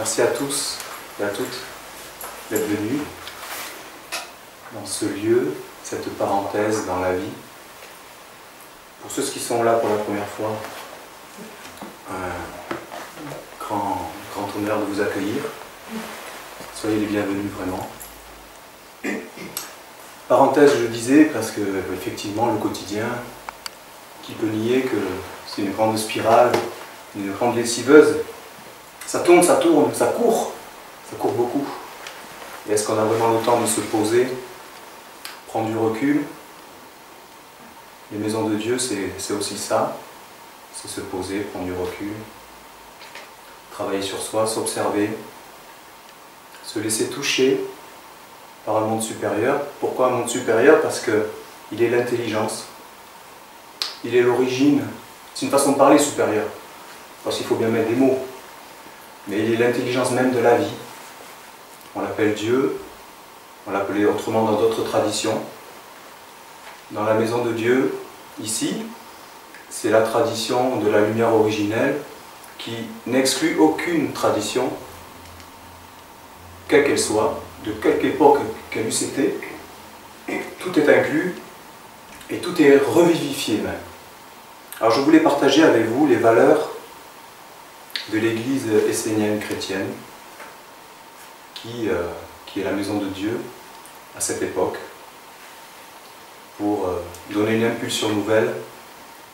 Merci à tous et à toutes d'être venus dans ce lieu, cette parenthèse dans la vie. Pour ceux qui sont là pour la première fois, un grand honneur de vous accueillir. Soyez les bienvenus vraiment. Parenthèse, je disais, parce que effectivement le quotidien, qui peut nier que c'est une grande spirale, une grande lessiveuse. Ça tourne, ça court beaucoup. Et est-ce qu'on a vraiment le temps de se poser, prendre du recul? Les maisons de Dieu, c'est aussi ça, c'est se poser, prendre du recul, travailler sur soi, s'observer, se laisser toucher par un monde supérieur. Pourquoi un monde supérieur? Parce qu'il est l'intelligence, il est l'origine, c'est une façon de parler supérieure, parce qu'il faut bien mettre des mots, mais il est l'intelligence même de la vie. On l'appelle Dieu, on l'appelait autrement dans d'autres traditions. Dans la maison de Dieu, ici, c'est la tradition de la lumière originelle qui n'exclut aucune tradition, quelle qu'elle soit, de quelque époque qu'elle eût été. Tout est inclus et tout est revivifié même. Alors je voulais partager avec vous les valeurs de l'Église essénienne chrétienne qui est la maison de Dieu à cette époque, pour donner une impulsion nouvelle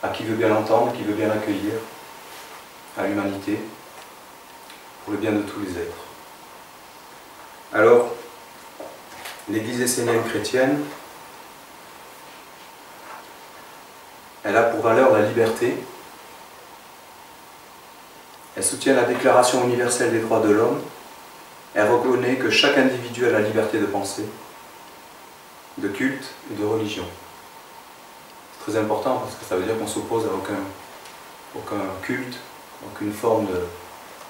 à qui veut bien l'entendre, qui veut bien l'accueillir, à l'humanité, pour le bien de tous les êtres. Alors, l'Église essénienne chrétienne, elle a pour valeur la liberté. Elle soutient la Déclaration universelle des droits de l'homme. Elle reconnaît que chaque individu a la liberté de penser, de culte et de religion. C'est très important parce que ça veut dire qu'on s'oppose à aucun culte, aucune forme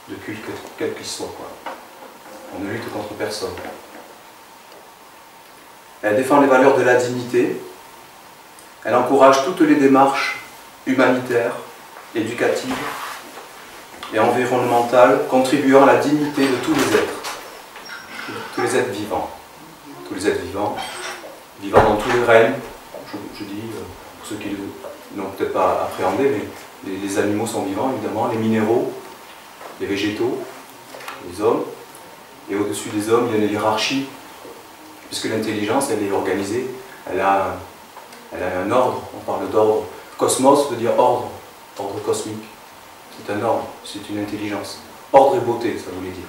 de culte quel qu'il soit, quoi. On ne lutte contre personne. Elle défend les valeurs de la dignité. Elle encourage toutes les démarches humanitaires, éducatives et environnementales contribuant à la dignité de tous les êtres vivants. Tous les êtres vivants, vivant dans tous les règnes. Je dis, pour ceux qui n'ont peut-être pas appréhendé, mais les animaux sont vivants, évidemment, les minéraux, les végétaux, les hommes. Et au-dessus des hommes, il y a une hiérarchie, puisque l'intelligence, elle est organisée, elle a un ordre, on parle d'ordre. Cosmos veut dire ordre, ordre cosmique. C'est un ordre, c'est une intelligence. Ordre et beauté, ça voulait dire,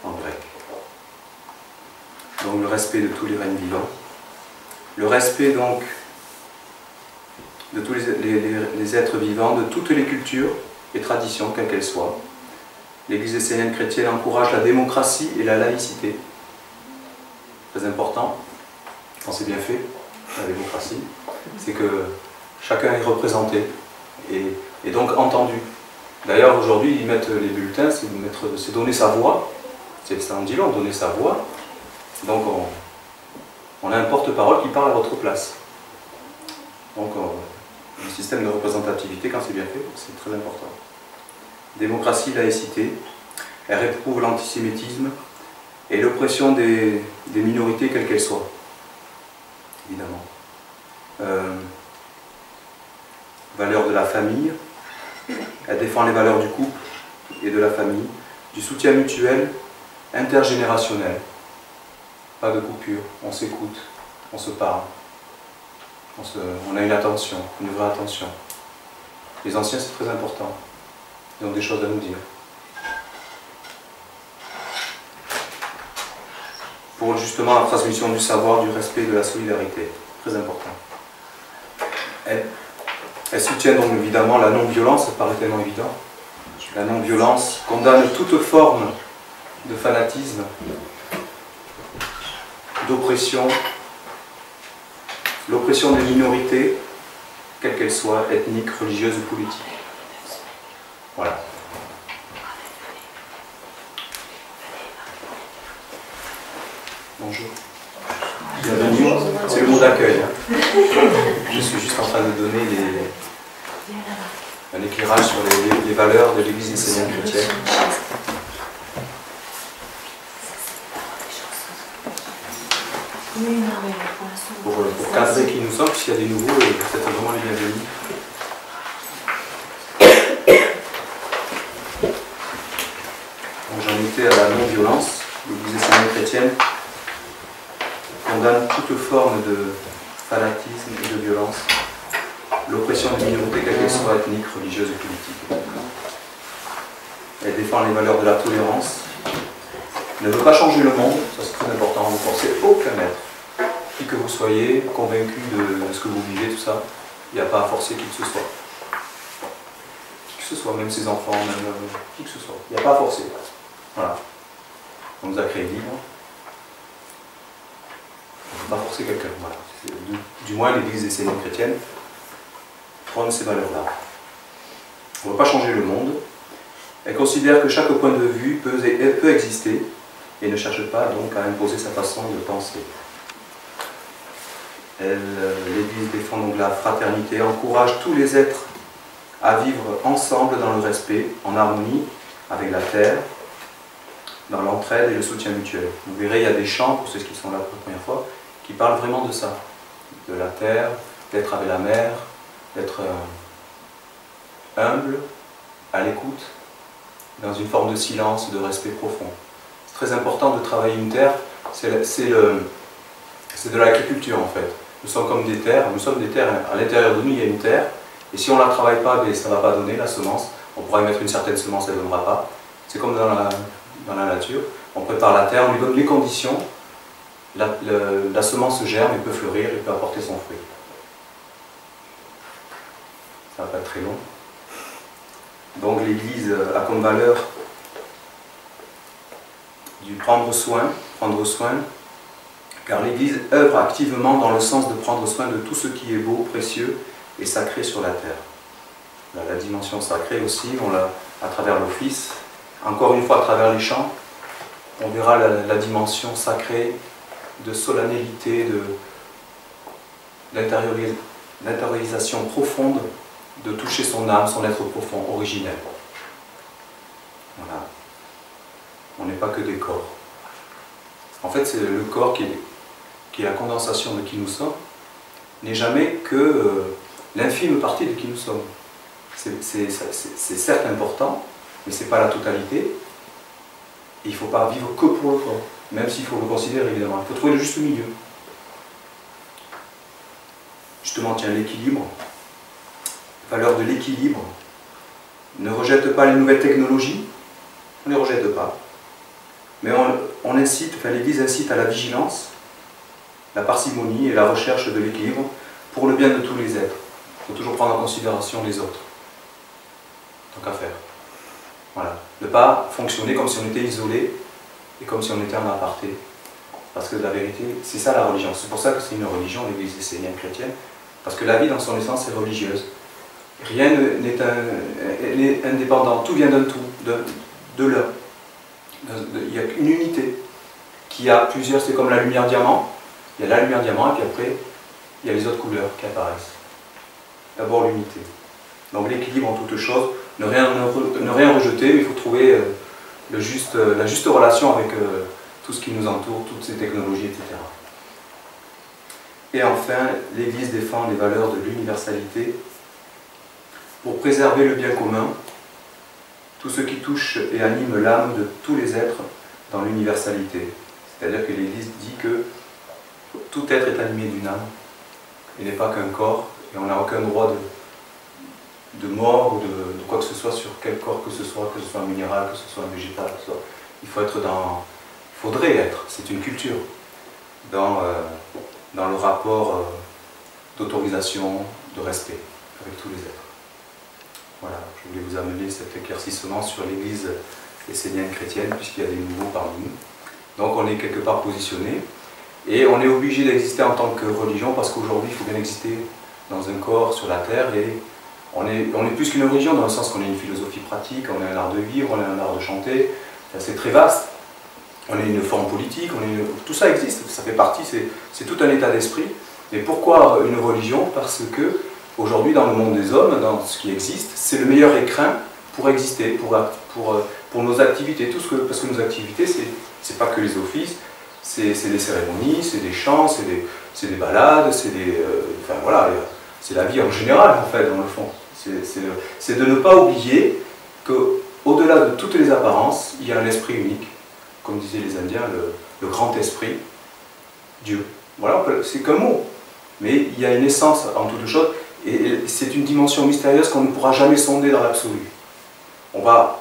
en grec. Donc le respect de tous les règnes vivants. Le respect donc de tous les êtres vivants, de toutes les cultures et traditions, quelles qu'elles soient. L'Église essénienne chrétienne encourage la démocratie et la laïcité. Très important, quand c'est bien fait, la démocratie, c'est que chacun est représenté et donc entendu. D'ailleurs, aujourd'hui, ils mettent les bulletins, c'est donner sa voix, c'est en dit long, donner sa voix. Donc on a un porte-parole qui parle à votre place. Donc un système de représentativité, quand c'est bien fait, c'est très important. Démocratie, laïcité, elle réprouve l'antisémitisme et l'oppression des minorités, quelles qu'elles soient, évidemment. Valeurs de la famille, elle défend les valeurs du couple et de la famille, du soutien mutuel, intergénérationnel. Pas de coupure, on s'écoute, on se parle, on a une attention, une vraie attention. Les anciens, c'est très important. Ils ont des choses à nous dire. Pour justement la transmission du savoir, du respect et de la solidarité. Très important. Elle soutient donc évidemment la non-violence, ça paraît tellement évident. La non-violence condamne toute forme de fanatisme, d'oppression, l'oppression des minorités, quelles qu'elles soient, ethniques, religieuses ou politiques. Voilà. Bonjour. Bienvenue. C'est le mot d'accueil. Hein. Je suis juste en train de donner un éclairage sur les valeurs de l'Église essénienne chrétienne. Oui, non, mais pour l'instant... Pour cadrer qui nous sommes, puisqu'il y a des nouveaux, et peut-être vraiment les bienvenus. J'en étais à la non-violence. L'Église essénienne chrétienne condamne toute forme de fanatisme et de violence, l'oppression des minorités, quelle qu'elle soit, ethnique, religieuse ou politique. Elle défend les valeurs de la tolérance, ne veut pas changer le monde, ça c'est très important, vous ne forcez aucun être. Qui que vous soyez, convaincu de ce que vous vivez, tout ça, il n'y a pas à forcer qui que ce soit. Qui que ce soit, même ses enfants, même qui que ce soit. Il n'y a pas à forcer. Voilà. On nous a créé libre. On ne peut pas forcer quelqu'un. Voilà. Du moins, l'Église essénienne chrétienne prône ces valeurs-là. On ne veut pas changer le monde. Elle considère que chaque point de vue peut exister et ne cherche pas donc à imposer sa façon de penser. L'Église défend donc la fraternité, encourage tous les êtres à vivre ensemble dans le respect, en harmonie avec la terre, dans l'entraide et le soutien mutuel. Vous verrez, il y a des chants, pour ceux qui sont là pour la première fois, qui parlent vraiment de ça, de la terre, d'être avec la mer, d'être humble, à l'écoute, dans une forme de silence, de respect profond. C'est très important de travailler une terre, c'est de l'agriculture en fait. Nous sommes comme des terres, à l'intérieur de nous il y a une terre, et si on ne la travaille pas, ça ne va pas donner la semence. On pourra y mettre une certaine semence, elle ne donnera pas. C'est comme dans la nature, on prépare la terre, on lui donne les conditions, la semence germe, elle peut fleurir, elle peut apporter son fruit. Ça ne va pas être très long. Donc l'Église a comme valeur du prendre soin, car l'Église œuvre activement dans le sens de prendre soin de tout ce qui est beau, précieux et sacré sur la terre. La dimension sacrée aussi, on l'a à travers l'office, encore une fois à travers les chants, on verra la dimension sacrée de solennité, d'intériorisation profonde, de toucher son âme, son être profond, originel. Voilà. On n'est pas que des corps. En fait, c'est le corps qui est la condensation de qui nous sommes, n'est jamais que l'infime partie de qui nous sommes. C'est certes important, mais ce n'est pas la totalité. Et il ne faut pas vivre que pour le corps, même s'il faut le considérer évidemment. Il faut trouver le juste milieu. Justement, tiens, l'équilibre. Valeur de l'équilibre. Ne rejette pas les nouvelles technologies, on ne les rejette pas. Mais on incite, l'Église incite à la vigilance, la parcimonie et la recherche de l'équilibre pour le bien de tous les êtres. Il faut toujours prendre en considération les autres, tant qu'à faire. Voilà. Ne pas fonctionner comme si on était isolé et comme si on était en aparté. Parce que la vérité, c'est ça la religion. C'est pour ça que c'est une religion, l'Église essénienne chrétienne, parce que la vie dans son essence est religieuse. Rien n'est indépendant, tout vient d'un tout, de l'un. Il y a une unité qui a plusieurs, c'est comme la lumière diamant. Il y a la lumière diamant et puis après, il y a les autres couleurs qui apparaissent. D'abord l'unité. Donc l'équilibre en toutes choses, ne rien rejeter, mais il faut trouver la juste relation avec tout ce qui nous entoure, toutes ces technologies, etc. Et enfin, l'Église défend les valeurs de l'universalité pour préserver le bien commun, tout ce qui touche et anime l'âme de tous les êtres dans l'universalité. C'est-à-dire que l'Église dit que tout être est animé d'une âme, et n'est pas qu'un corps, et on n'a aucun droit de mort ou de quoi que ce soit sur quel corps que ce soit un minéral, que ce soit un végétal, que ce soit. Il faut être faudrait être, c'est une culture, dans le rapport d'autorisation, de respect avec tous les êtres. Voilà, je voulais vous amener cet éclaircissement sur l'Église essénienne chrétienne, puisqu'il y a des nouveaux parmi nous. Donc on est quelque part positionné, et on est obligé d'exister en tant que religion, parce qu'aujourd'hui il faut bien exister dans un corps sur la terre, et on est plus qu'une religion, dans le sens qu'on est une philosophie pratique, on est un art de vivre, on est un art de chanter, c'est très vaste, on est une forme politique, tout ça existe, ça fait partie, c'est tout un état d'esprit. Mais pourquoi une religion? Parce que aujourd'hui, dans le monde des hommes, dans ce qui existe, c'est le meilleur écrin pour exister, pour nos activités. Parce que nos activités, c'est pas que les offices, C'est des cérémonies, c'est des chants, c'est des balades, enfin voilà, c'est la vie en général en fait, dans le fond. C'est de ne pas oublier qu'au-delà de toutes les apparences, il y a un esprit unique, comme disaient les Indiens, le grand esprit, Dieu. Voilà, c'est qu'un mot, mais il y a une essence en toute chose, et c'est une dimension mystérieuse qu'on ne pourra jamais sonder dans l'absolu. On va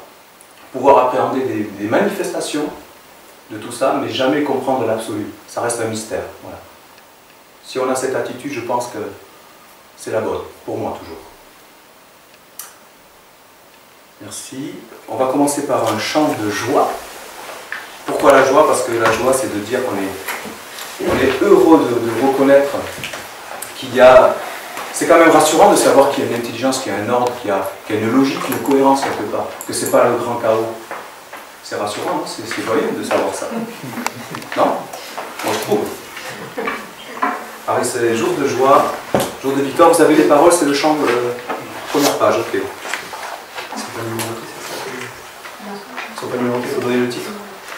pouvoir appréhender des manifestations de tout ça, mais jamais comprendre l'absolu. Ça reste un mystère. Voilà. Si on a cette attitude, je pense que c'est la bonne, pour moi toujours. Merci. On va commencer par un chant de joie. Pourquoi la joie? Parce que la joie, c'est de dire qu'on est heureux de reconnaître qu'il y a... C'est quand même rassurant de savoir qu'il y a une intelligence, qu'il y a un ordre, qu'il y a une logique, une cohérence quelque part, que c'est pas le grand chaos. C'est rassurant, hein, c'est joyeux de savoir ça. Non? Moi je trouve. Alors c'est les jours de joie, jours de victoire. Vous avez les paroles, c'est le chant de première page, ok. C'est pas numéroté, c'est ça? Ils sont pas numérotés, il faut donner le titre?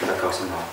D'accord, c'est marrant.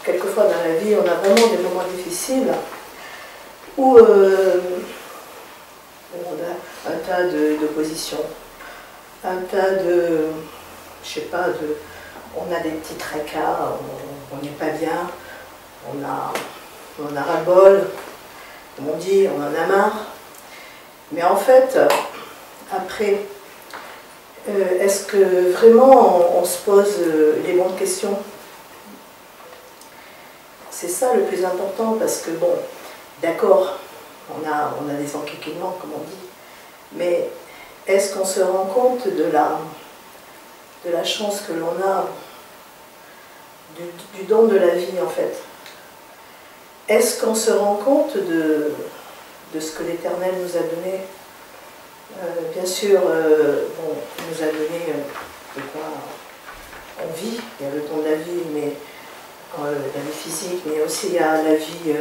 Quelquefois dans la vie, on a vraiment des moments difficiles où on a un tas d'oppositions, un tas de, je sais pas, on a des petits tracas, on n'est pas bien, on a ras-le-bol, comme on dit, on en a marre. Mais en fait, après, est-ce que vraiment on se pose les bonnes questions? C'est ça le plus important, parce que bon, d'accord, on a des enquiquinements, comme on dit, mais est-ce qu'on se rend compte de la chance que l'on a, du don de la vie en fait? Est-ce qu'on se rend compte de de ce que l'Éternel nous a donné. Bien sûr, bon, il nous a donné de quoi on vit, il y a le don de la vie, mais la vie physique, mais aussi il y a la vie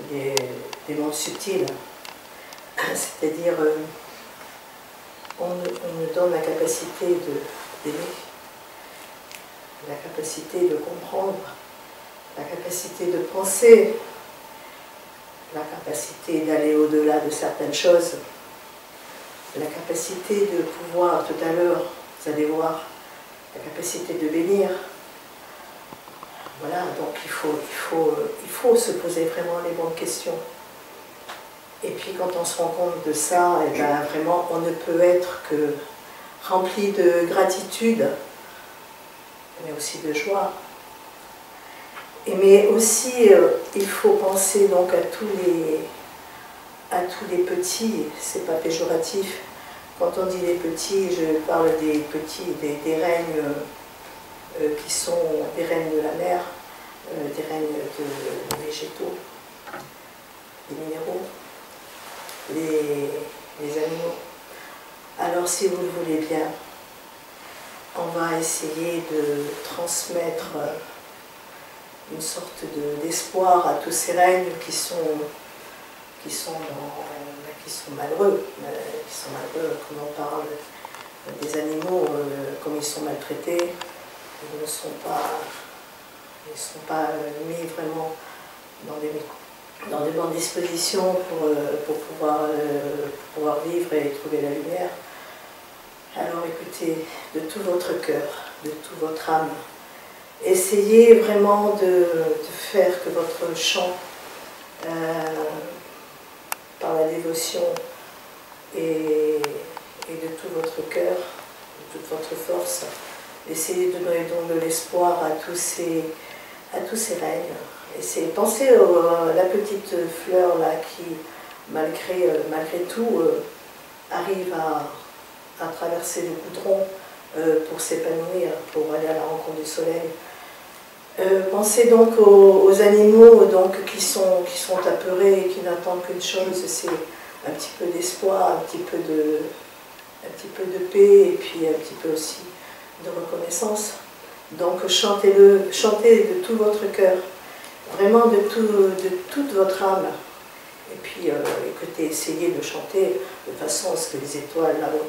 des mondes subtils. C'est-à-dire, on nous donne la capacité d'aimer, la capacité de comprendre, la capacité de penser, la capacité d'aller au-delà de certaines choses, la capacité de pouvoir, tout à l'heure, vous allez voir, la capacité de bénir. Voilà, donc il faut se poser vraiment les bonnes questions. Et puis quand on se rend compte de ça, et ben vraiment on ne peut être que rempli de gratitude, mais aussi de joie. Mais aussi, il faut penser donc à tous les petits, c'est pas péjoratif. Quand on dit les petits, je parle des petits, des règnes qui sont des règnes de la mer, des règnes de végétaux, des minéraux, les animaux. Alors si vous le voulez bien, on va essayer de transmettre une sorte d'espoir à tous ces règnes qui sont malheureux, comme on parle des animaux, comme ils sont maltraités, ils ne sont pas mis vraiment dans des bonnes dispositions pour pouvoir vivre et trouver la lumière. Alors écoutez, de tout votre cœur, de toute votre âme, essayez vraiment de faire que votre chant, par la dévotion et de tout votre cœur, de toute votre force, essayez de donner donc de l'espoir à tous ces règnes. Pensez à la petite fleur là qui, malgré tout, arrive à traverser le goudron pour s'épanouir, pour aller à la rencontre du soleil. Pensez donc aux animaux donc, qui sont apeurés et qui n'attendent qu'une chose, c'est un petit peu d'espoir, un petit peu de paix et puis un petit peu aussi de reconnaissance. Donc chantez de tout votre cœur, vraiment de toute votre âme. Et puis écoutez, essayez de chanter de façon à ce que les étoiles là-haut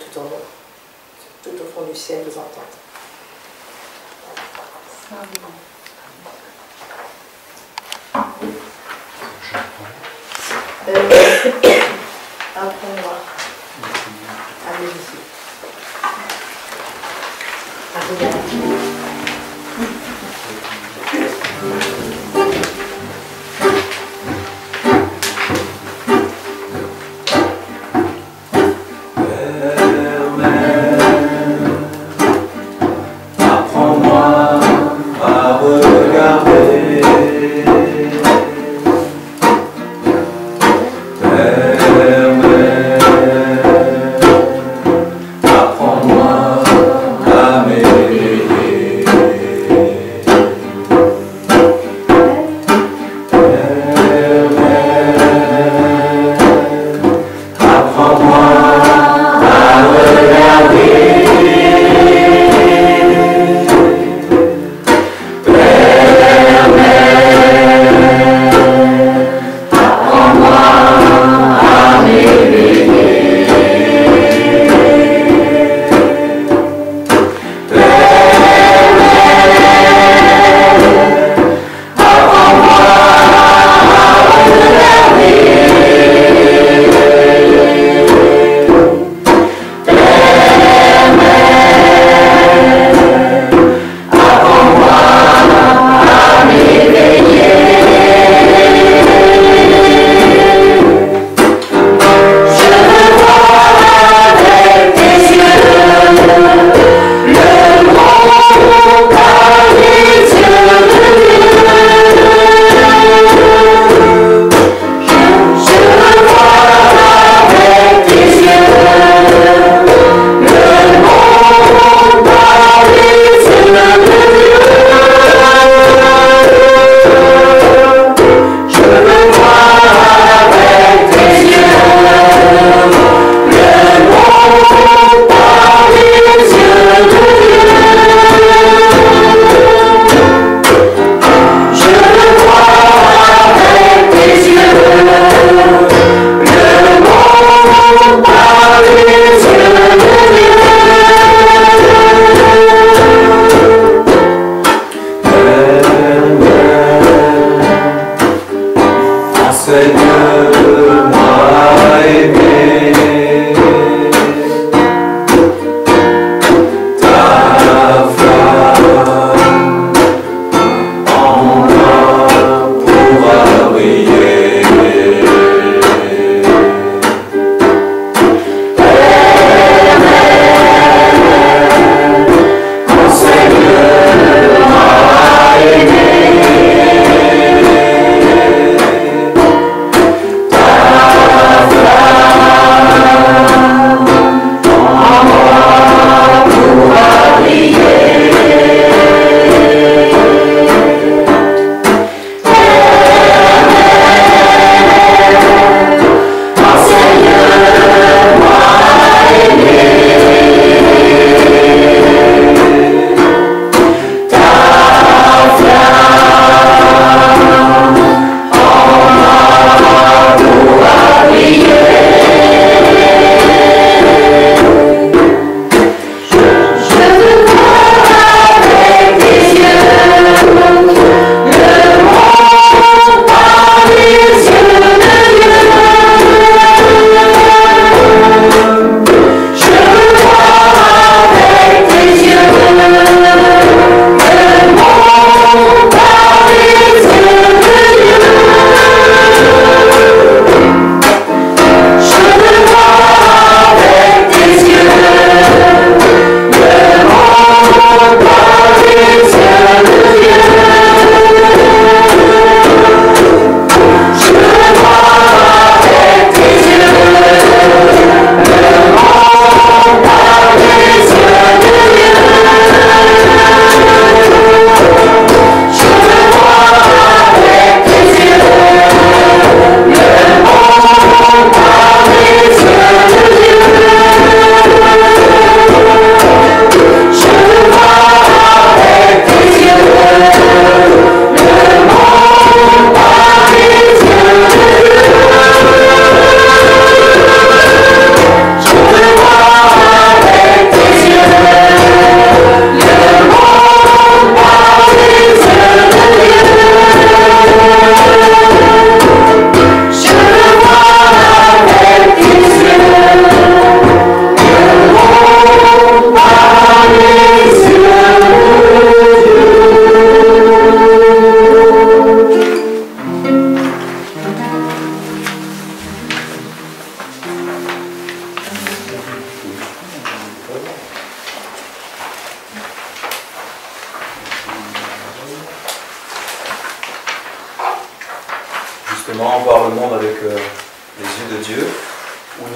tout au fond du ciel vous entendent. Apprends-moi à méditer, à regarder.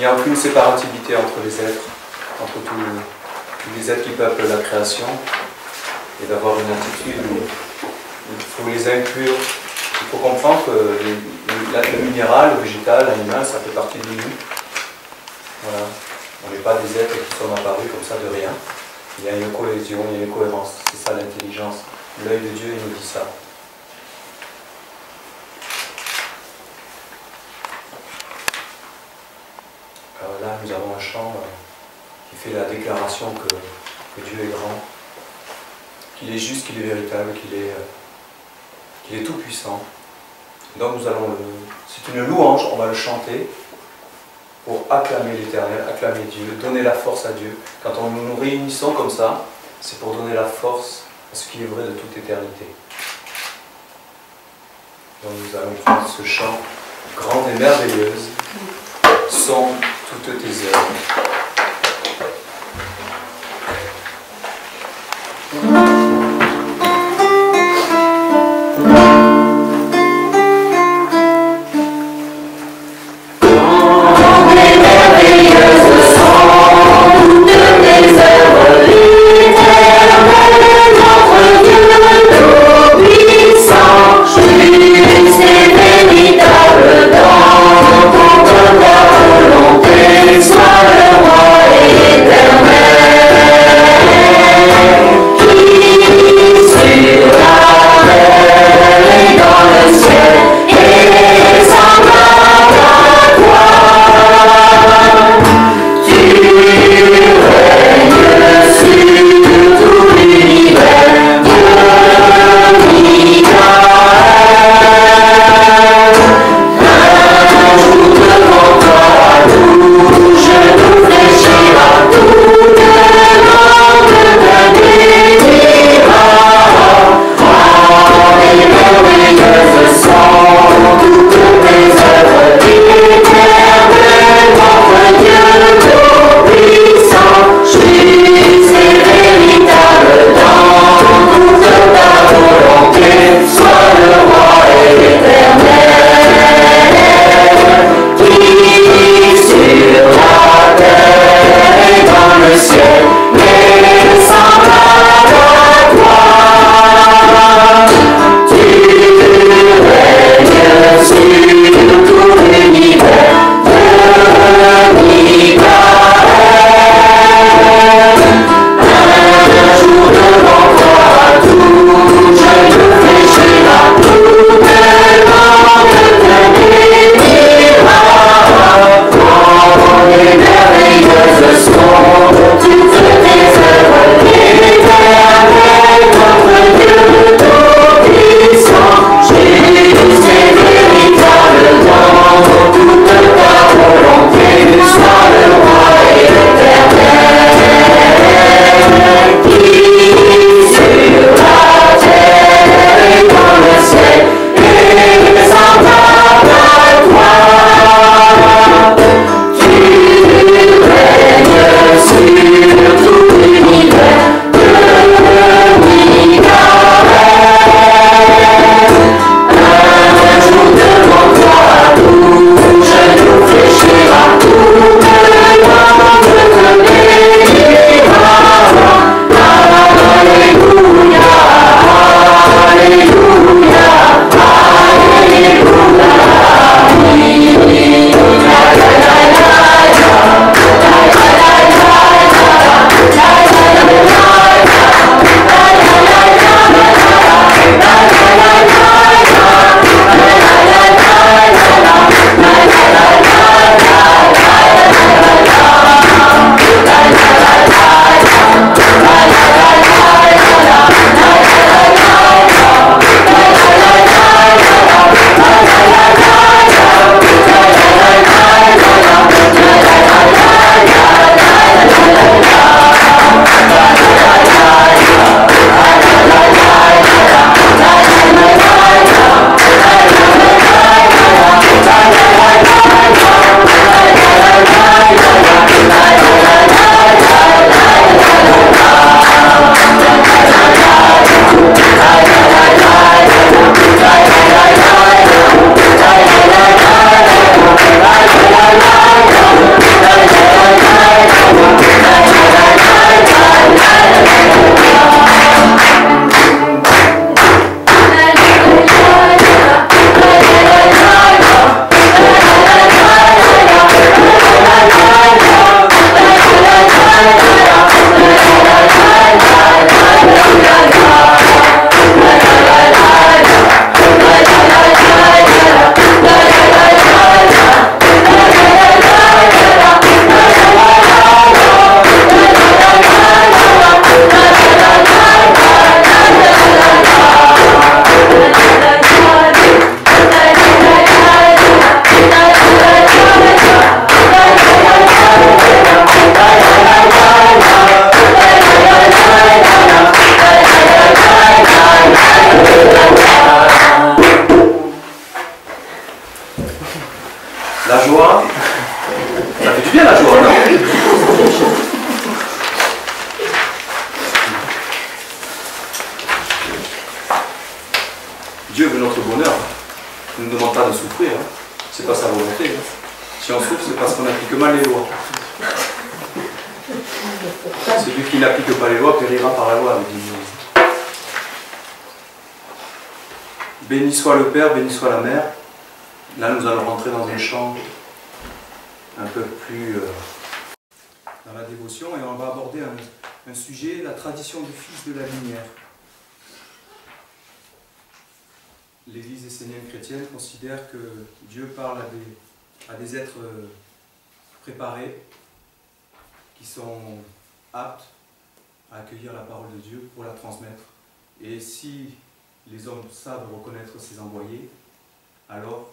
n'y a aucune séparativité entre les êtres, entre tous les êtres qui peuplent la création, et d'avoir une attitude où il faut les inclure. Il faut comprendre que le minéral, le végétal, l'animal, ça fait partie de nous. Voilà. On n'est pas des êtres qui sont apparus comme ça de rien. Il y a une cohésion, il y a une cohérence. C'est ça l'intelligence. L'œil de Dieu, il nous dit ça. Alors là, nous avons un chant qui fait la déclaration que Dieu est grand, qu'il est juste, qu'il est véritable, qu'il est tout puissant. Donc nous allons c'est une louange, on va le chanter pour acclamer l'Éternel, acclamer Dieu, donner la force à Dieu. Quand nous réunissons comme ça, c'est pour donner la force à ce qui est vrai de toute éternité. Donc nous allons prendre ce chant, grande et merveilleuse, sont toutes tes œuvres. Sois le C'est bien la joie, non? Dieu veut notre bonheur. Il ne nous demande pas de souffrir. Hein. C'est pas sa volonté. Hein. Si on souffre, c'est parce qu'on applique mal les lois. Celui qui n'applique pas les lois périra par la loi, dit Moïse. Béni soit le Père, béni soit la Mère. Là, nous allons rentrer dans un champ un peu plus dans la dévotion et on va aborder un sujet, la tradition du Fils de la lumière. L'Église essénienne chrétienne considère que Dieu parle à des êtres préparés qui sont aptes à accueillir la parole de Dieu pour la transmettre. Et si les hommes savent reconnaître ces envoyés, alors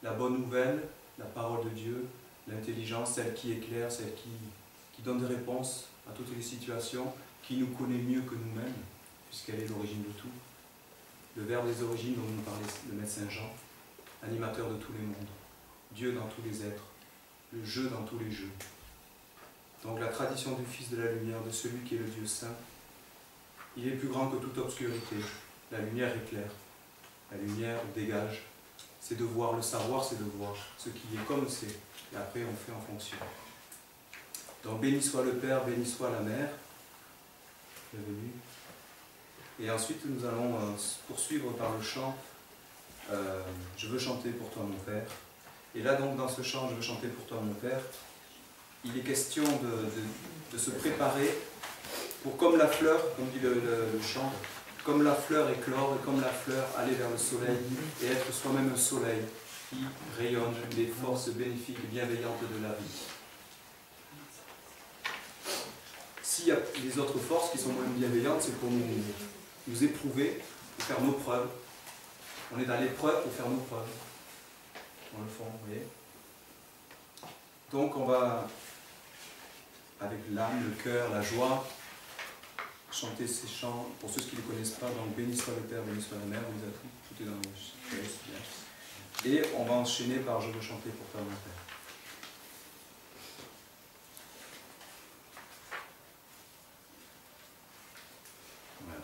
la bonne nouvelle, la parole de Dieu, l'intelligence, celle qui éclaire, celle qui donne des réponses à toutes les situations, qui nous connaît mieux que nous-mêmes, puisqu'elle est l'origine de tout. Le Verbe des origines dont nous parlait le Maître Saint Jean, animateur de tous les mondes, Dieu dans tous les êtres, le jeu dans tous les jeux. Donc la tradition du Fils de la lumière, de celui qui est le Dieu saint, il est plus grand que toute obscurité. La lumière éclaire, la lumière dégage. C'est de voir, le savoir c'est de voir ce qui est comme c'est, et après on fait en fonction. Donc béni soit le Père, béni soit la Mère, bienvenue. Et ensuite nous allons poursuivre par le chant Je veux chanter pour toi mon Père. Et là donc dans ce chant Je veux chanter pour toi mon Père, il est question de se préparer pour comme la fleur, comme dit le chant, comme la fleur éclore et comme la fleur aller vers le soleil et être soi-même un soleil qui rayonne les forces bénéfiques et bienveillantes de la vie. S'il y a les autres forces qui sont moins bienveillantes, c'est pour nous éprouver, pour faire nos preuves. On est dans l'épreuve pour faire nos preuves. Dans le fond, vous voyez. Donc on va, avec l'âme, le cœur, la joie, chanter ces chants, pour ceux qui ne les connaissent pas, donc béni soit le Père, béni soit la Mère, vous avez tout est dans le et on va enchaîner par Je veux chanter pour toi mon Père. Voilà.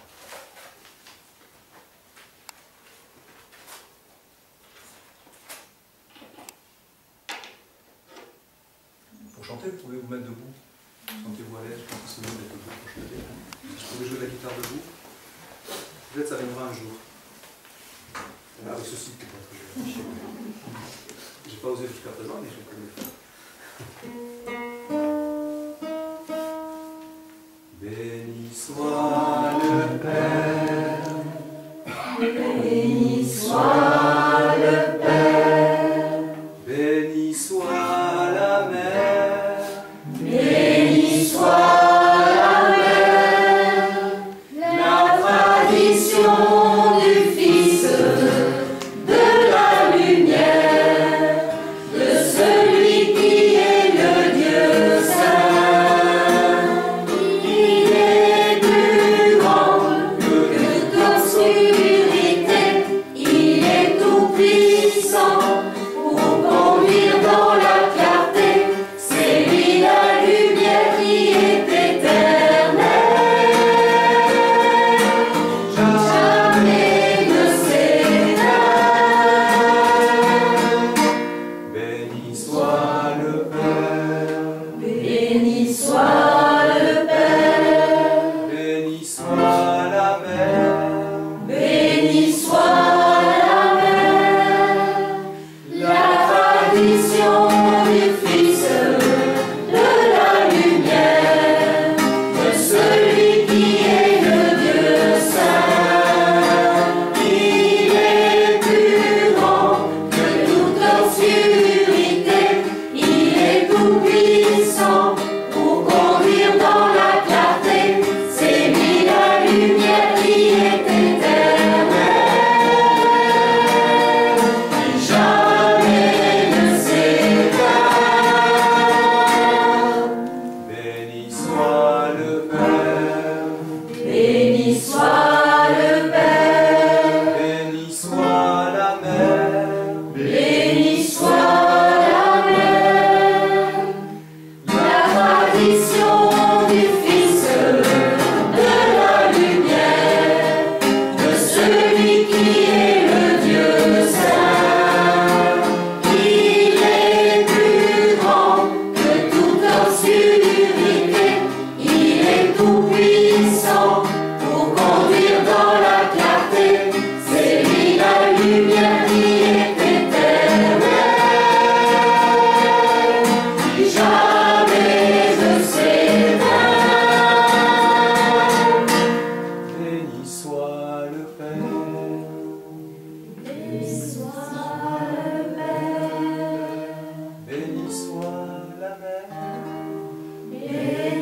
Pour chanter, vous pouvez vous mettre debout. Sentez-vous à l'aise, je pense que c'est mieux d'être debout pour chanter. Je pourrais jouer de la guitare debout. Peut-être ça viendra un jour. Avec ceci peut-être. J'ai pas osé jusqu'à présent, mais je peux le faire. Béni soit le Père, béni soit le Père, béni soit la Mère, béni soit la Mère, la tradition du Fils de la lumière, de celui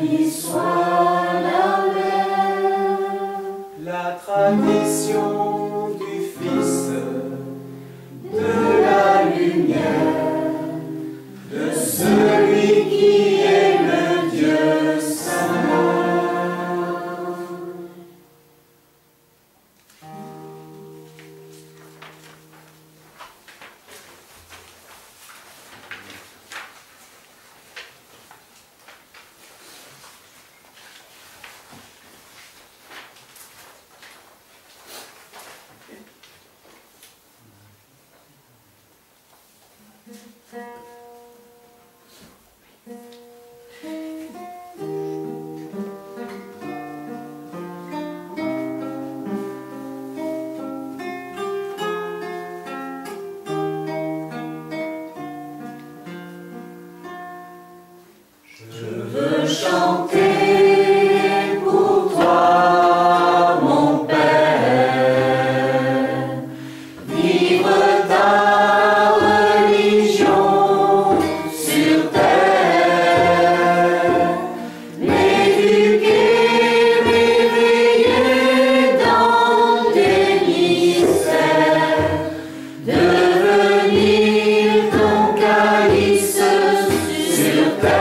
béni soit la mer. La tradition du Fils, de la lumière, de celui qui est le Dieu saint. Je veux chanter pour toi, mon Père, vivre ta religion sur terre, m'éduquer, m'éveiller dans tes mystères, devenir ton calice sur terre.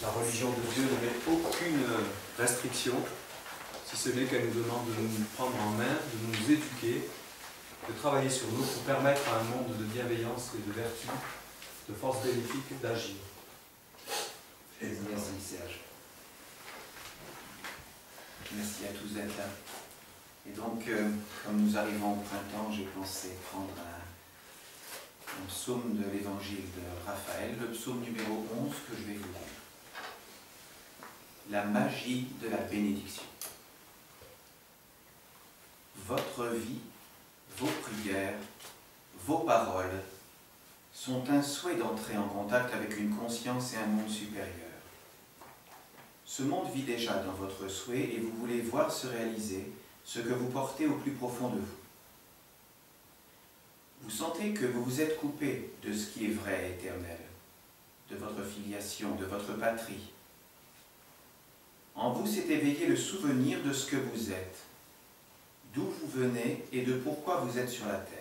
La religion de Dieu ne met aucune restriction, si ce n'est qu'elle nous demande de nous prendre en main, de nous éduquer, de travailler sur nous pour permettre à un monde de bienveillance et de vertu, de force bénéfique, d'agir. Merci Serge. Merci à tous d'être là. Et donc, comme nous arrivons au printemps, j'ai pensé prendre un psaume de l'évangile de Raphaël, le psaume numéro 11 que je vais vous lire. La magie de la bénédiction. Votre vie, vos prières, vos paroles sont un souhait d'entrer en contact avec une conscience et un monde supérieur. Ce monde vit déjà dans votre souhait et vous voulez voir se réaliser ce que vous portez au plus profond de vous. Vous sentez que vous vous êtes coupé de ce qui est vrai et éternel, de votre filiation, de votre patrie. En vous s'est éveillé le souvenir de ce que vous êtes, d'où vous venez et de pourquoi vous êtes sur la terre.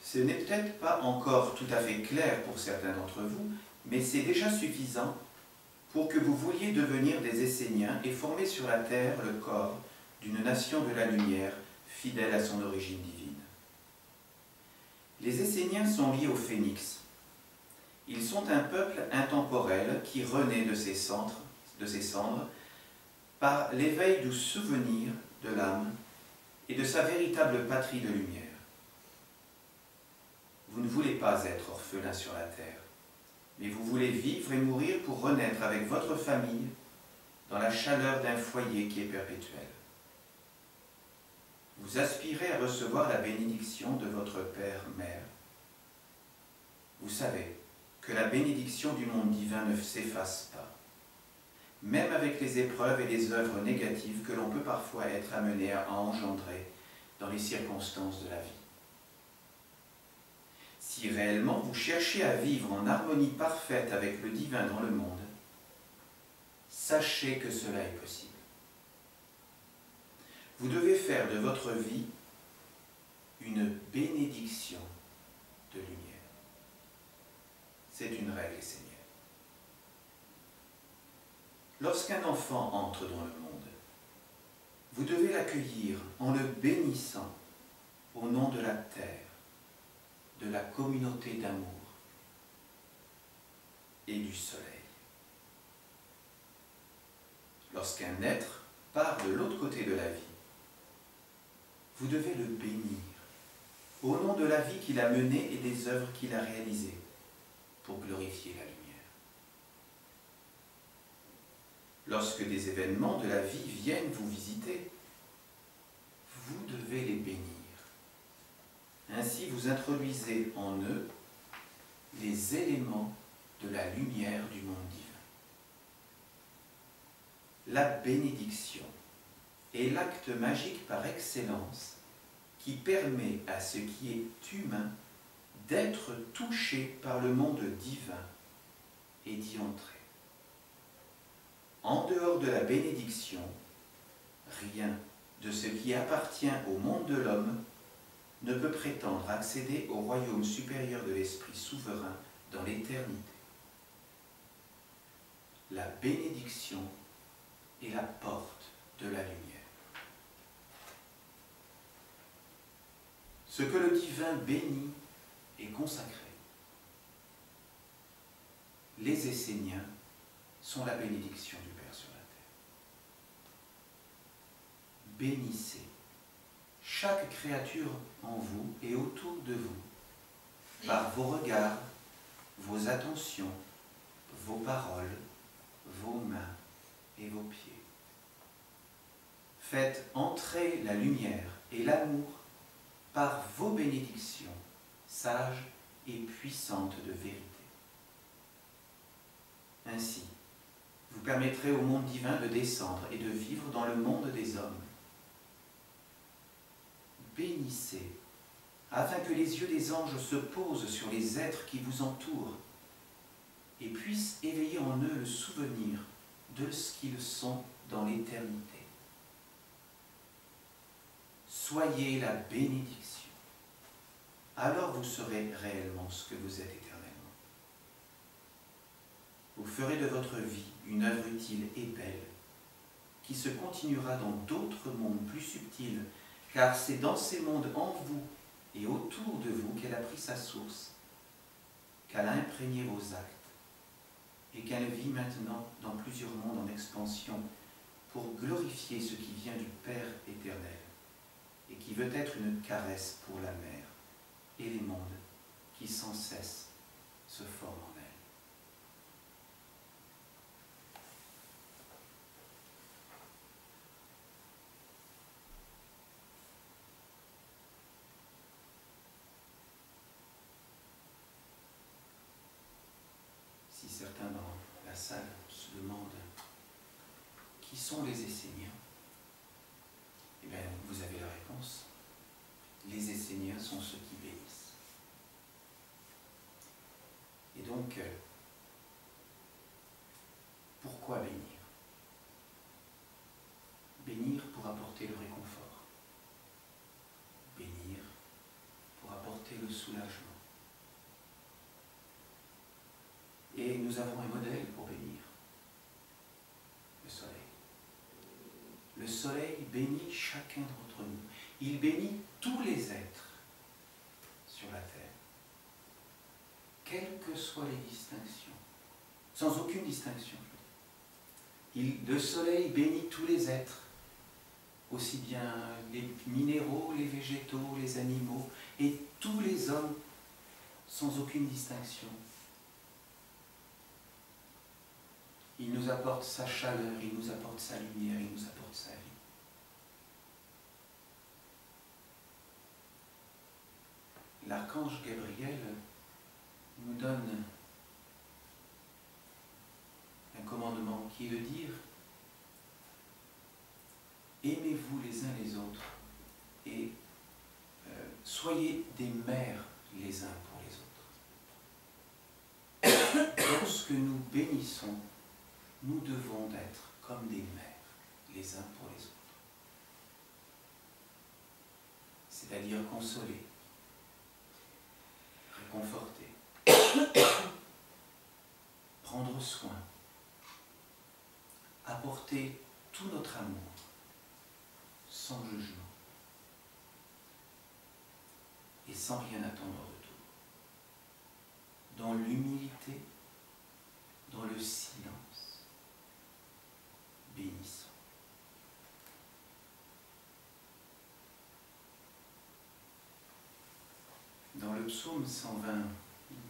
Ce n'est peut-être pas encore tout à fait clair pour certains d'entre vous, mais c'est déjà suffisant pour que vous vouliez devenir des Esséniens et former sur la terre le corps d'une nation de la lumière fidèle à son origine divine. Les Esséniens sont liés au phénix. Ils sont un peuple intemporel qui renaît de ses cendres par l'éveil du souvenir de l'âme et de sa véritable patrie de lumière. Vous ne voulez pas être orphelin sur la terre, mais vous voulez vivre et mourir pour renaître avec votre famille dans la chaleur d'un foyer qui est perpétuel. Vous aspirez à recevoir la bénédiction de votre Père-Mère. Vous savez que la bénédiction du monde divin ne s'efface pas, même avec les épreuves et les œuvres négatives que l'on peut parfois être amené à engendrer dans les circonstances de la vie. Si réellement vous cherchez à vivre en harmonie parfaite avec le divin dans le monde, sachez que cela est possible. Vous devez faire de votre vie une bénédiction de lumière. C'est une règle essénienne. Lorsqu'un enfant entre dans le monde, vous devez l'accueillir en le bénissant au nom de la terre, de la communauté d'amour et du soleil. Lorsqu'un être part de l'autre côté de la vie, vous devez le bénir au nom de la vie qu'il a menée et des œuvres qu'il a réalisées pour glorifier la lumière. Lorsque des événements de la vie viennent vous visiter, vous devez les bénir. Ainsi, vous introduisez en eux les éléments de la lumière du monde divin. La bénédiction est l'acte magique par excellence qui permet à ce qui est humain d'être touché par le monde divin et d'y entrer. En dehors de la bénédiction, rien de ce qui appartient au monde de l'homme ne peut prétendre accéder au royaume supérieur de l'Esprit souverain dans l'éternité. La bénédiction est la porte de la lumière. Ce que le divin bénit est consacré. Les Esséniens sont la bénédiction du Père sur la terre. Bénissez chaque créature en vous et autour de vous, par vos regards, vos attentions, vos paroles, vos mains et vos pieds. Faites entrer la lumière et l'amour par vos bénédictions, sages et puissantes de vérité. Ainsi, vous permettrez au monde divin de descendre et de vivre dans le monde des hommes. Bénissez, afin que les yeux des anges se posent sur les êtres qui vous entourent et puissent éveiller en eux le souvenir de ce qu'ils sont dans l'éternité. Soyez la bénédiction, alors vous serez réellement ce que vous êtes éternellement. ferez de votre vie une œuvre utile et belle, qui se continuera dans d'autres mondes plus subtils, car c'est dans ces mondes en vous et autour de vous qu'elle a pris sa source, qu'elle a imprégné vos actes, et qu'elle vit maintenant dans plusieurs mondes en expansion pour glorifier ce qui vient du Père éternel, et qui veut être une caresse pour la mer et les mondes qui sans cesse se forment en elle. Si certains dans la salle se demandent qui sont les Esséniens, eh bien, vous avez la réponse. Les Esséniens sont ceux qui bénissent. Et donc, pourquoi bénir? Bénir pour apporter le réconfort. Bénir pour apporter le soulagement. Et nous avons un modèle pour bénir. Le soleil. Le soleil bénit chacun d'entre nous. Il bénit tous les êtres sur la terre, quelles que soient les distinctions, sans aucune distinction. Le soleil bénit tous les êtres, aussi bien les minéraux, les végétaux, les animaux, et tous les hommes, sans aucune distinction. Il nous apporte sa chaleur, il nous apporte sa lumière, il nous apporte sa vie. L'archange Gabriel nous donne un commandement qui est de dire « Aimez-vous les uns les autres et soyez des mères les uns pour les autres. » Lorsque nous bénissons, nous devons être comme des mères les uns pour les autres. C'est-à-dire consoler, réconforter, prendre soin, apporter tout notre amour, sans jugement, et sans rien attendre en retour. Dans l'humilité, dans le silence, bénissons. Dans le psaume 120,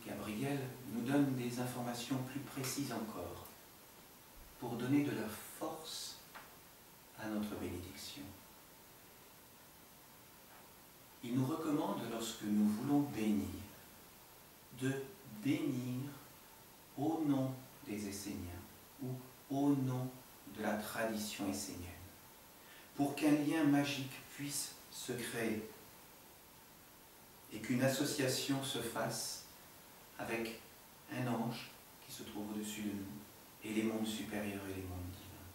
Gabriel nous donne des informations plus précises encore pour donner de la force à notre bénédiction. Il nous recommande, lorsque nous voulons bénir, de bénir au nom des Esséniens ou au nom de la tradition essénienne, pour qu'un lien magique puisse se créer et qu'une association se fasse avec un ange qui se trouve au-dessus de nous et les mondes supérieurs et les mondes divins.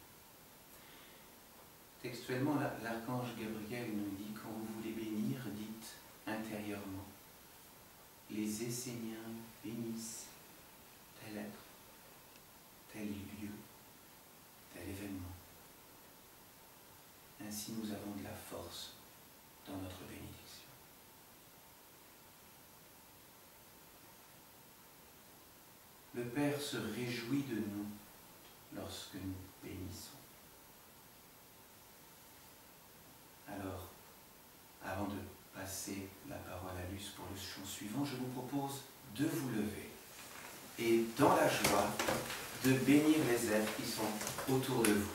Textuellement, l'archange Gabriel nous dit, quand vous voulez bénir, dites intérieurement, les Esséniens bénissent tel être, tel lieu, tel événement. Ainsi nous avons de la force dans notre bénédiction. Le Père se réjouit de nous lorsque nous bénissons. Alors, avant de passer la parole à Luce pour le chant suivant, je vous propose de vous lever et, dans la joie, de bénir les êtres qui sont autour de vous.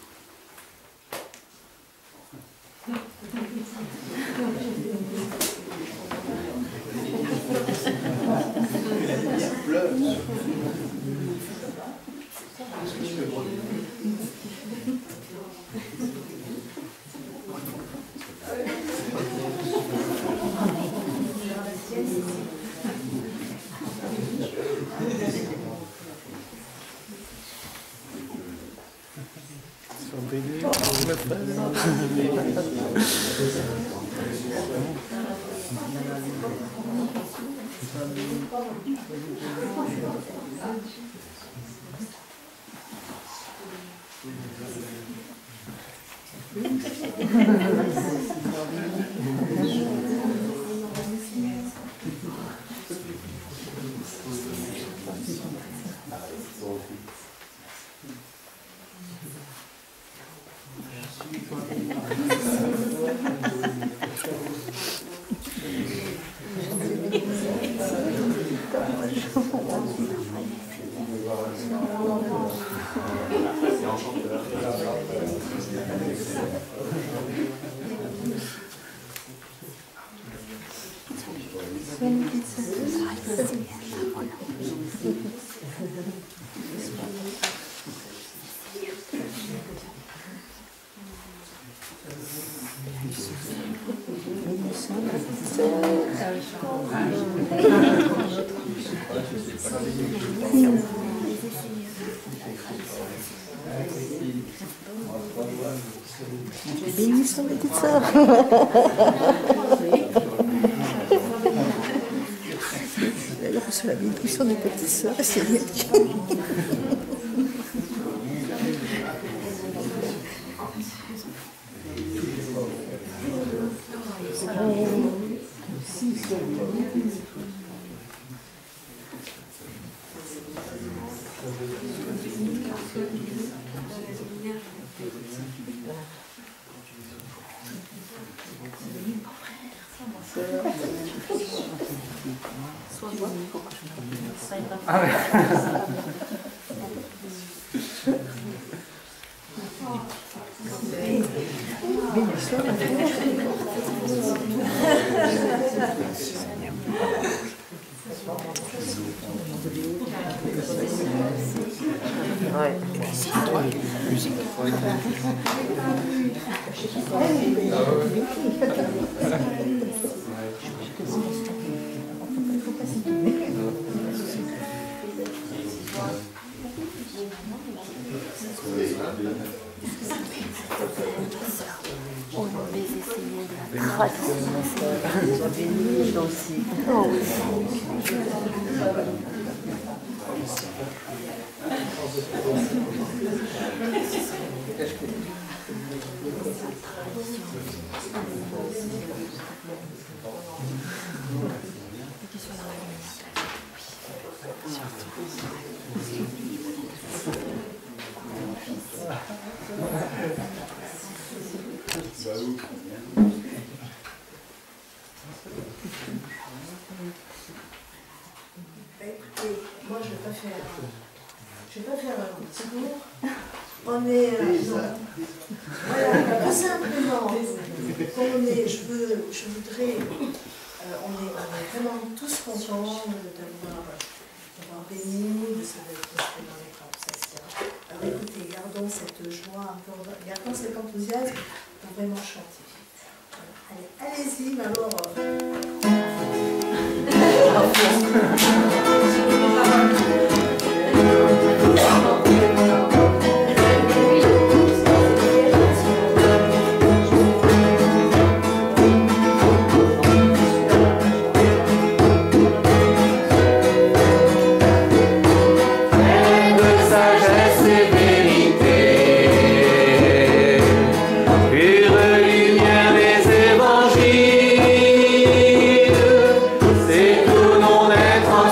Bénissons mes petites sœurs. Elle a reçu la bénédiction des petites sœurs et c'est bien. Écoutez, moi je vais pas faire un petit cours. On est voilà, tout simplement, je voudrais, on est vraiment tous contents d'avoir béni, de se retrouver dans les camps, etc. Alors écoutez, gardons cette joie, gardons cet enthousiasme pour vraiment chanter. Allez-y, mais alors. C'est tout non être en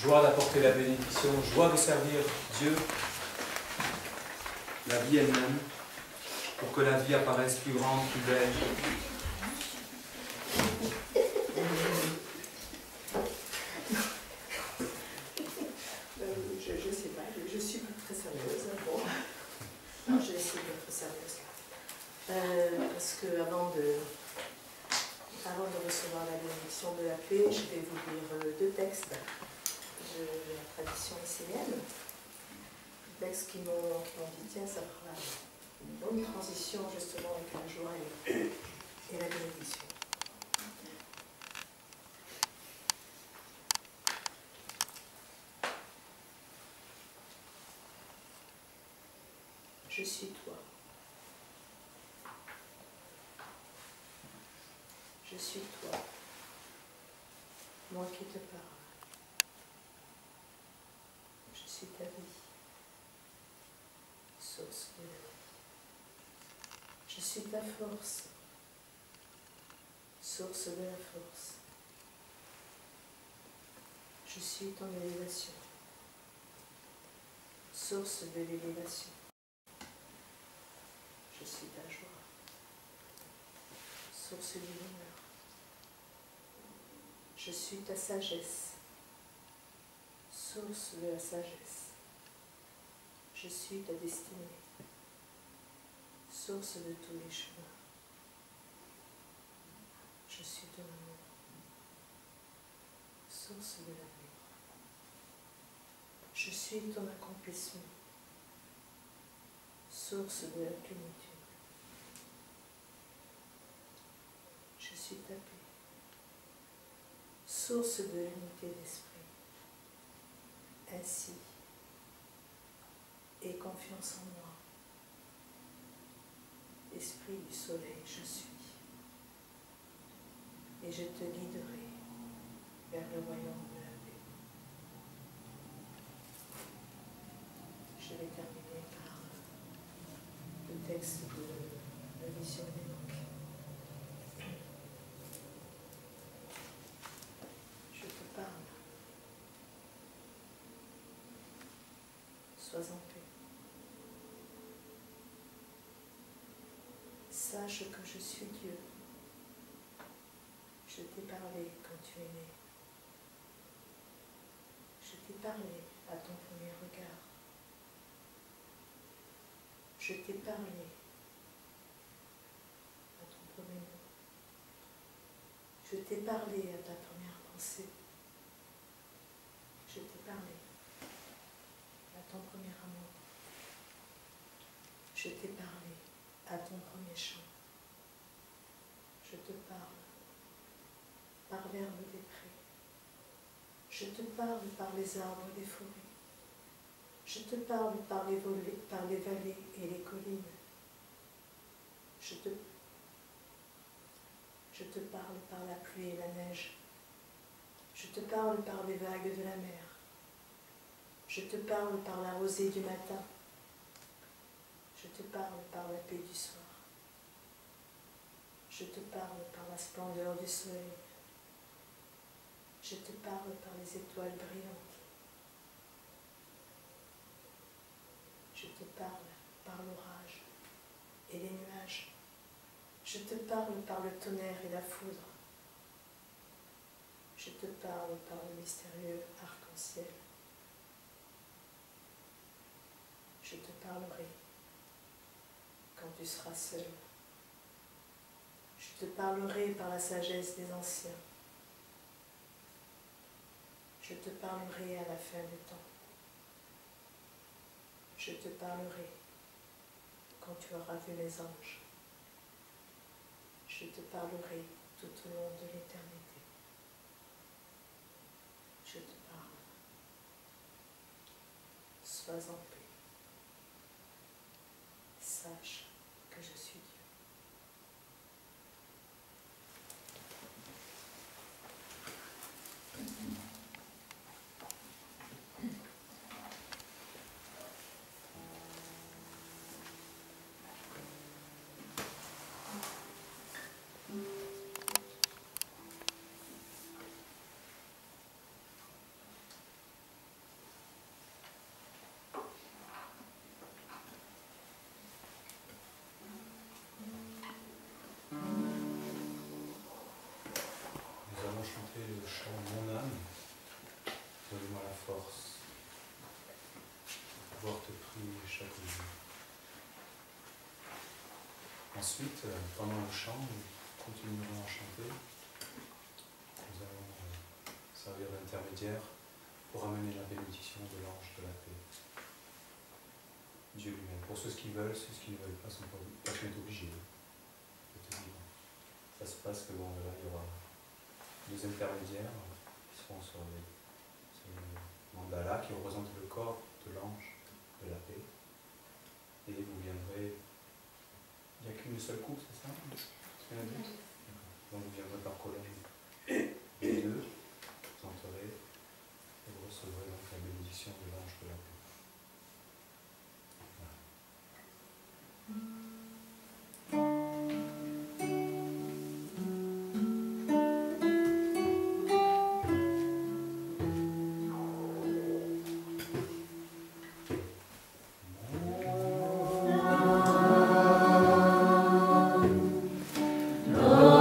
joie d'apporter la bénédiction, joie de servir Dieu, la vie elle-même, pour que la vie apparaisse plus grande, plus belle. Je sais pas, je suis pas très sérieuse. Bon. Non, je vais essayer d'être sérieuse. Parce que avant de recevoir la bénédiction de la paix, je vais vous lire 2 textes de la tradition essénienne. 2 textes qui m'ont dit, tiens, ça fera une bonne transition justement avec la joie et la bénédiction. Je suis toi. Je suis toi, moi qui te parle. Je suis ta vie, source de la vie. Je suis ta force, source de la force. Je suis ton élévation, source de l'élévation. Je suis ta joie, source du bonheur. Je suis ta sagesse, source de la sagesse. Je suis ta destinée, source de tous les chemins. Je suis ton amour, source de l'amour. Je suis ton accomplissement, source de la plénitude. Je suis ta paix, source de l'unité d'esprit. Ainsi, aie confiance en moi. Esprit du soleil, je suis. Et je te guiderai vers le royaume de la paix. Je vais terminer par le texte de la vision d'Enoch. Je te parle. Sois en paix. Sache que je suis Dieu. Je t'ai parlé quand tu es né. Je t'ai parlé à ton premier regard. Je t'ai parlé à ton premier mot. Je t'ai parlé à ta première pensée. Je t'ai parlé à ton premier amour. Je t'ai parlé à ton premier chant. Je te parle par l'herbe des prés. Je te parle par les arbres des forêts. Je te parle par les vallées et les collines. Je te parle par la pluie et la neige. Je te parle par les vagues de la mer. Je te parle par la rosée du matin. Je te parle par la paix du soir. Je te parle par la splendeur du soleil. Je te parle par les étoiles brillantes. Je te parle par l'orage et les nuages. Je te parle par le tonnerre et la foudre. Je te parle par le mystérieux arc-en-ciel. Je te parlerai quand tu seras seul. Je te parlerai par la sagesse des anciens. Je te parlerai à la fin du temps. Je te parlerai quand tu auras vu les anges. Je te parlerai tout au long de l'éternité. Je te parle. Sois en paix. Sache que je suis Dieu. le chant Mon âme, donne-moi la force de pouvoir te prier chaque jour. Ensuite, pendant le chant, nous continuerons à chanter. Nous allons servir d'intermédiaire pour amener la bénédiction de l'ange de la paix. Dieu lui-même. Pour ceux qui veulent, ceux qui ne veulent pas sont pas obligés de te dire. Ça se passe que bon, là, il y aura deux intermédiaires qui seront sur le mandala qui représente le corps de l'ange de la paix. Et vous viendrez. Il n'y a qu'une seule coupe, c'est ça? C'est un but? Donc vous viendrez par colonne. Les deux, vous entrerez et vous recevrez donc la bénédiction de l'ange de la paix. Oh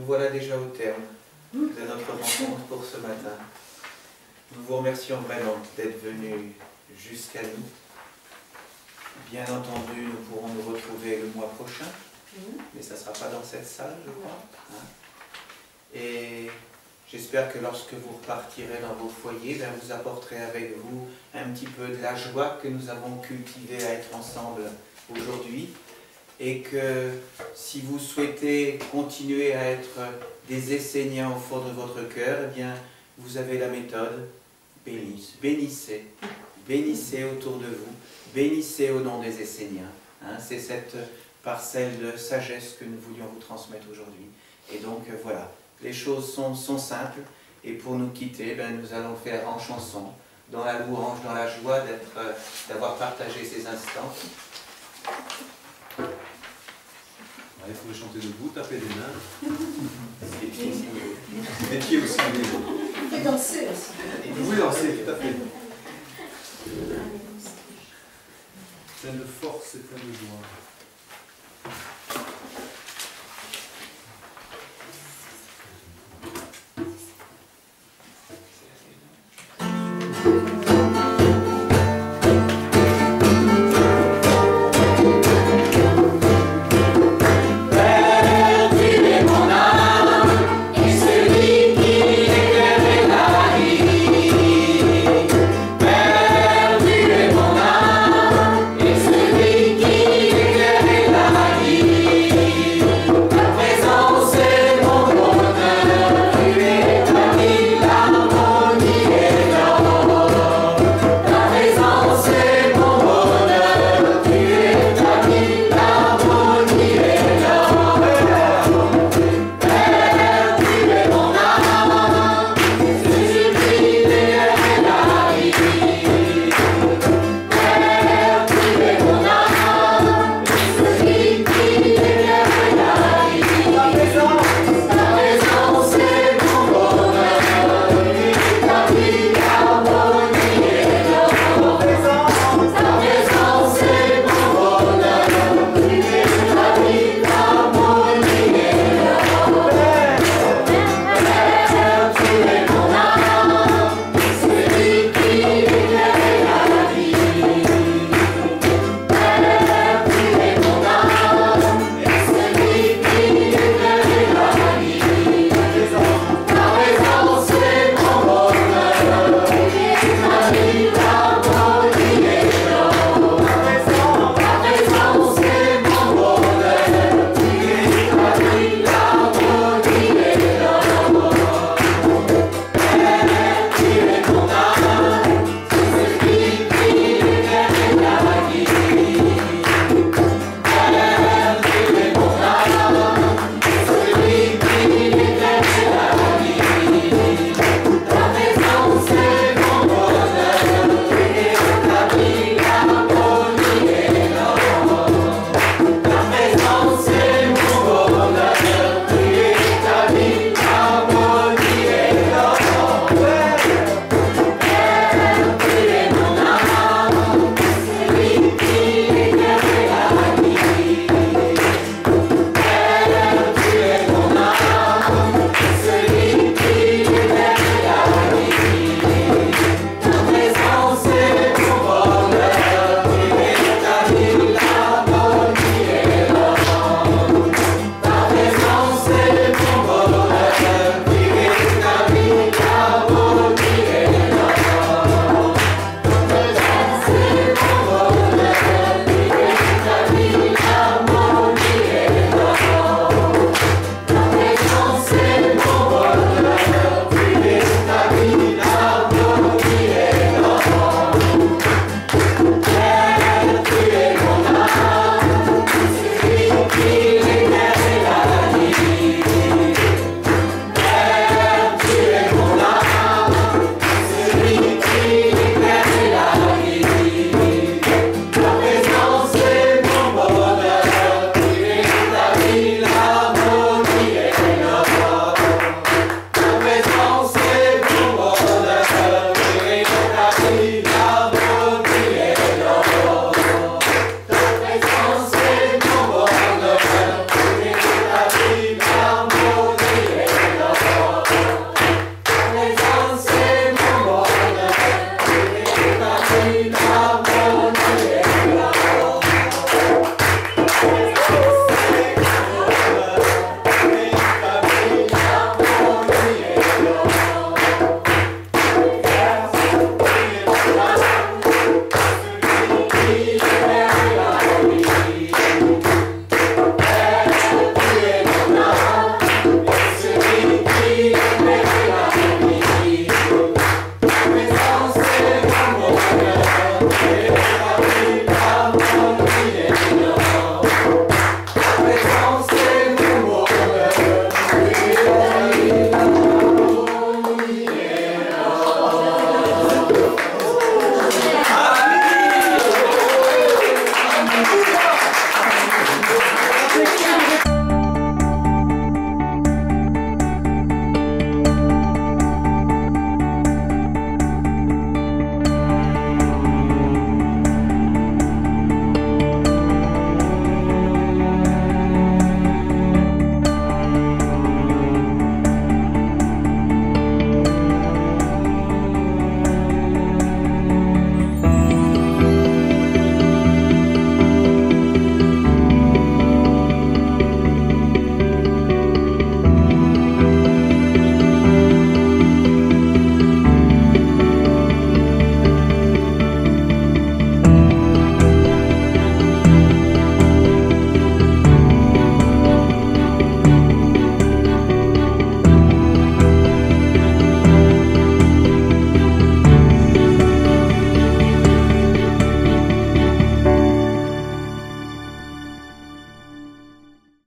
nous voilà déjà au terme de notre rencontre pour ce matin. Nous vous remercions vraiment d'être venus jusqu'à nous. Bien entendu, nous pourrons nous retrouver le mois prochain, mais ça ne sera pas dans cette salle, je crois. Hein. Et j'espère que lorsque vous repartirez dans vos foyers, ben vous apporterez avec vous un petit peu de la joie que nous avons cultivée à être ensemble aujourd'hui. Et que si vous souhaitez continuer à être des Esséniens au fond de votre cœur, eh bien, vous avez la méthode. Bénissez. Bénissez autour de vous. Bénissez au nom des Esséniens. Hein, c'est cette parcelle de sagesse que nous voulions vous transmettre aujourd'hui. Et donc, voilà. Les choses sont simples. Et pour nous quitter, ben, nous allons faire en chanson, dans la louange, dans la joie d'avoir partagé ces instants. Il faut chanter debout, taper des mains. Les pieds signés. Les pieds aussi. On peut danser aussi. Vous pouvez danser, tout à fait. Plein de force et plein de joie.